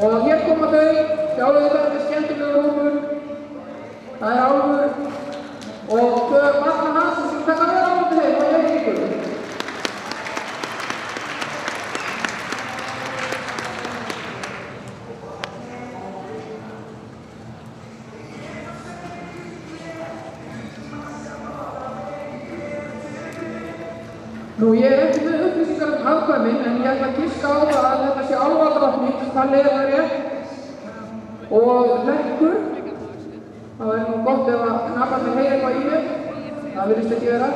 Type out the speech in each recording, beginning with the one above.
Og hér koma þau, sjáðu þetta með skemmtilegu húfur. Það er Álfur og tvö barna hans sem taka vel á móti þeim og ég veit ykkur. Nú, ég er ekki með upplýsingar afkvæmin, en ég ætla að giska á það að þetta sé álfadrottning, það leiðar rétt og hlekkur. Það er nú gott ef að nafnarnir heyri eitthvað í mér, það virðist ekki vera.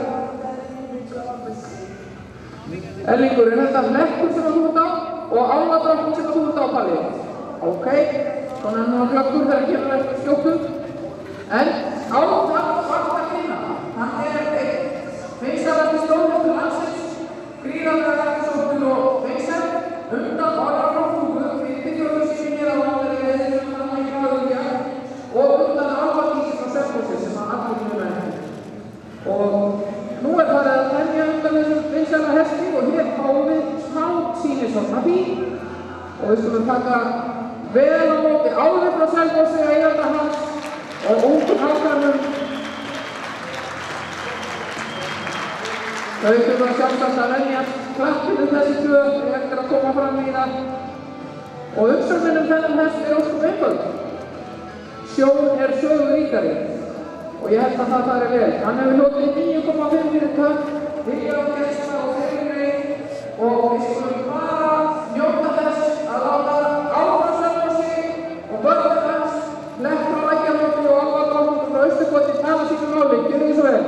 Erlingur, er þetta hlekkur sem þú ert á og álfadrottning sem þú ert á, Palli? Ok, svona er nú að glöggur þegar kemur eftir skjóttum. En álfadrottning, hann er einn feisarandi stórhættur landsins, gríðarlega rækksóttur og feisar, undan orðarflokkungu fyrir byggjörðursýnir á landari eða þannig í gráðugja og undan álfadísi frá Selfossi sem að allir mjög eftir. Og nú er farið að temja undan þessum feisara hesti og hér fáum við smá sýnishorn af því og við skulum taka vel á móti Álfi frá Selfossi að eiganda hans og ungur hákarnum. Þau þurfa sjálfsagt að venjast klappinu þessi tvö eftir að koma fram í það. Og umsögnin þennan hest er óskum einföld. Sjón er söguríkari og ég held að það fari vel. Hann hefur hlotið 9,5 fyrir tönn, viljaðgæsla og fyrirreið og við skulum bara njóta þess að láta Álfur Selfossi og börnum hans hlekk frá Lækjarnóti og Álfadrottning frá Austurkoti tala sínu máli. Gjörðu því svo vel.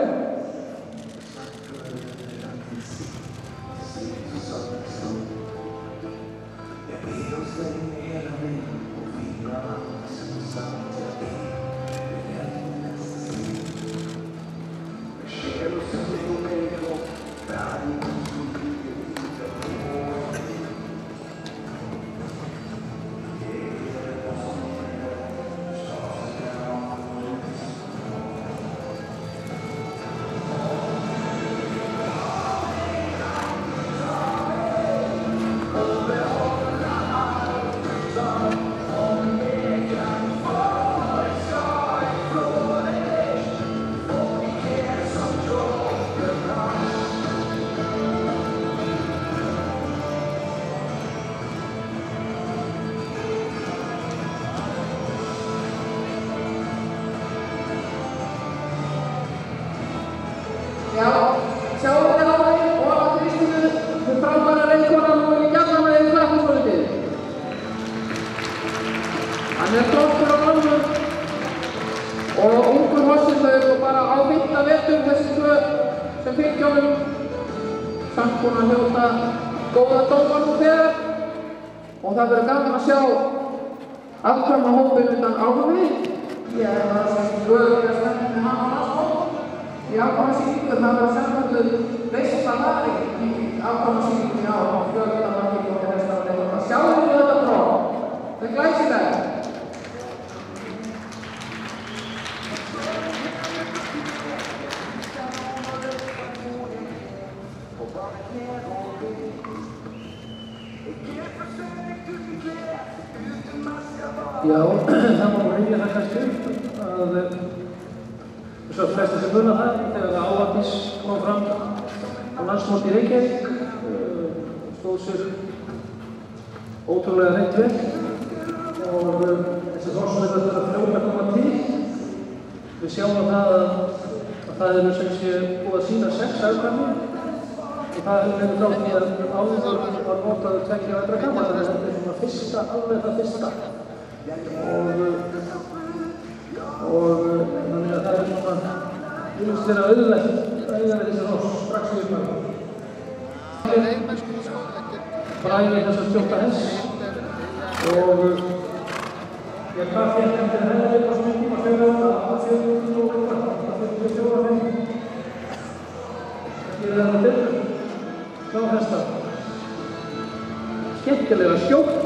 Og það verður gaman að sjá afkvæma hópinn undan Álfi. Ég er það sem glöðulega spennt með hann á landsmót. Í afkvæmasýningu það verður samkvæmlega veisla lari í afkvæmasýningu á fjöldamarki og hestaðarleik. Það sjáum við þetta próf. Það er glæsilegt. Já, það má reyna það kannski að svo flesta sem muna það þegar Álfadís kom fram á landsmóti í Reykjavík stóð sér ótrúlega hreint vel og þessi hrossveitar þurfa fljótt að koma til. Við sjáum að það eru sem sé búið að sýna 6 afkvæmi og það hefur verið frá því að Álfur var notaður 2 vetra gamall, þannig að þetta er svona fyrsta, alveg það fyrsta. Og þannig að það er svona virðist vera auðvelt að eiga við þessi hross strax í upphafi. Fræði þessa skjóta hest og ég hvað fékk eftir henni á svona tíma 4 ára, 40 og 44 það gerir það betur. Sjá hestar. Skemmtilega skjótt.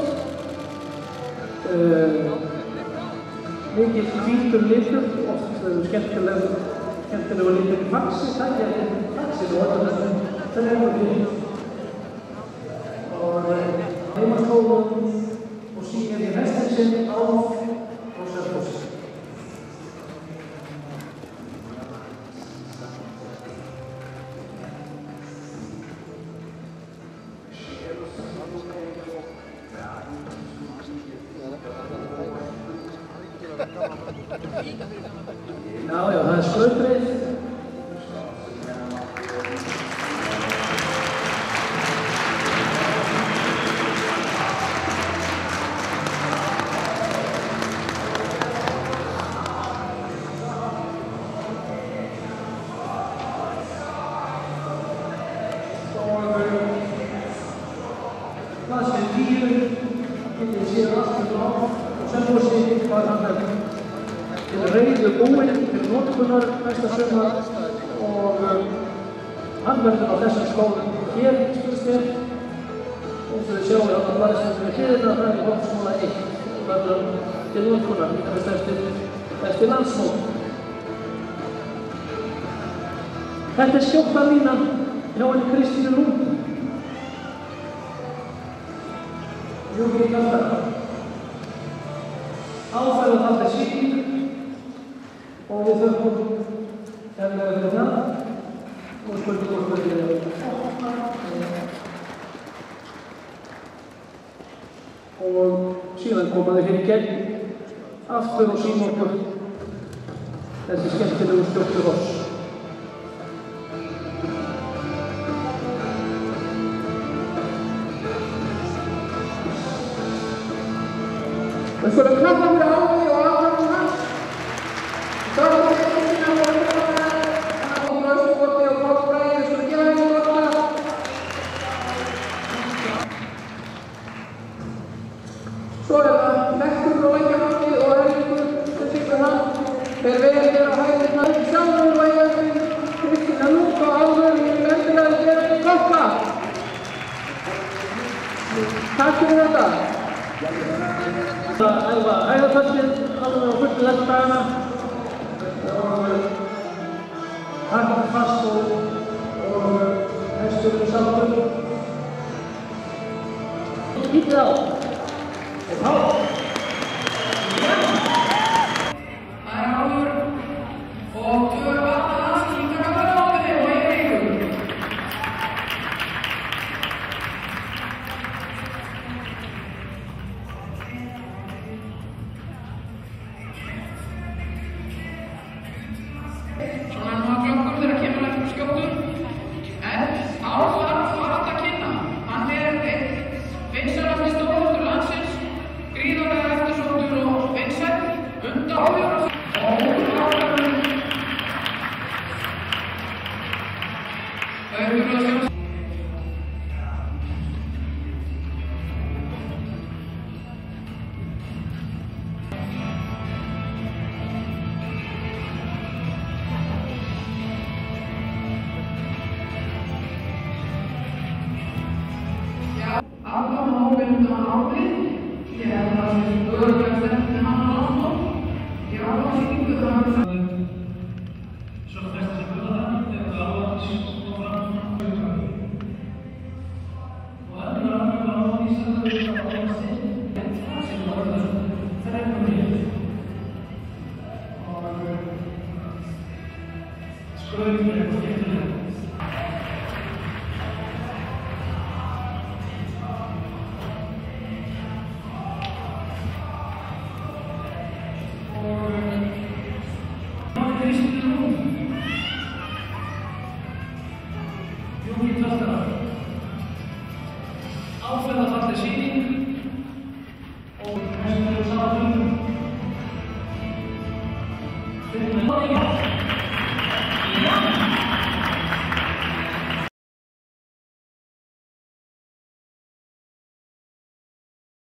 Mikið hvítur litur, oft skemmtilega litur í faxi, það getur faxinu og það hefur fyrir. Og heimaskóla og síðan í Já, það er skrautreið. Það sem 10 getið séð aftur á og Selfossi var hann til reiðu búinn til notkunar næsta sumar og hann verður á þessum skólum hér í Spilstér og þau sjáum við að það sem við hliðina það er hópsmála 1 verður til notkunar eftir landsmót. Þetta er skjóttalínan hjá henni Kristínu Lund. Júlíu Kaldara. Áferðarfalleg sýning og við þökkum kærlega fyrir það og spurningum fyrir og síðan koma þeir hér í gegn aftur og sýna okkur þessi skemmtilegu skjóttuhross. Við skulum klappa fyrir Ámi og aðhverjum hans. Þarf að þetta sína og Östuborti og Páll Bragi, við skulum gefa henni gott. Svo er það Lekkur og Lækjarnafnið og Helgur sem syngur hann. Þeir verið á hæðirna sjálfur og eiga Kristína Lund og áður í endilega gera henni gott. Takk fyrir þetta. Það æfa æðarföllin alveg á fullu þessa dagana og taka það fast og hesturinn sáttur. Lítið á og há. Það er áður og tvö vatnar hans í taka ábyrði og ég reyður. Svona nú að glöggum þegar kemur eftir skjóttur. En Álfar vart að kynna. Hann er einn vinsælasti stórhestur landsins, gríðarlega eftirsóttur og vinsæll, undanfjóra og ákvæmur. Það er að sjá. Allan ábyrgðum hann ábyrgð. Ég held að það sem öðrulega stefni hann á landsmót. Ég á að sýningu það hann sagt. Svo flestir sem búið það, þegar það á að sýnum og fram og ennur að á Íslandi og á Íslandi sem var þreifum hér og skröðum og skemmtilega. Júlíu Kaldara. Áferðarfalleg sýning og